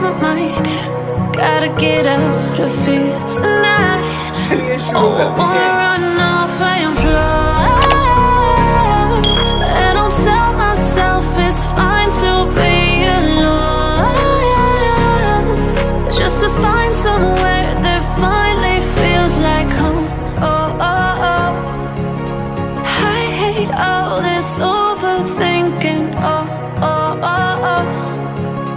my mind. Gotta get out of here tonight. Oh, wanna run off and fly. And I'll tell myself it's fine to be alone, just to find somewhere that finally feels like home. Oh, oh, oh. I hate all this overthinking. Oh, oh, oh, oh.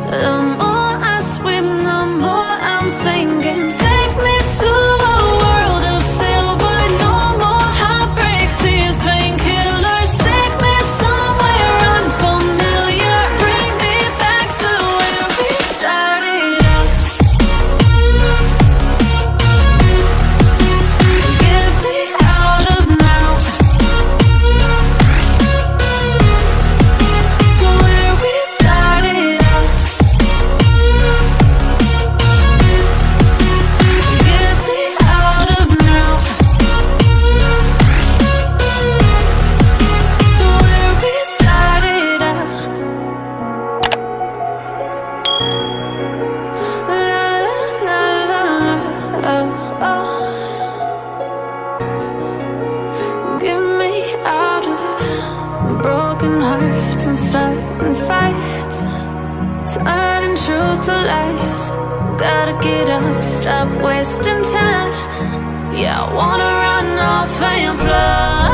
The more I swim, the more I'm sinking. Take me to a world of silver. No more heartbreaks, tears, painkillers. Take me somewhere unfamiliar. Bring me back to where we started out. Get me out of now, to where we started out. Get me out of now, to where we started out. La la la la, oh, oh. Get me out of broken hearts and starting fights, turning truth to lies. Gotta get up, stop wasting time. Yeah, I wanna run off and fly.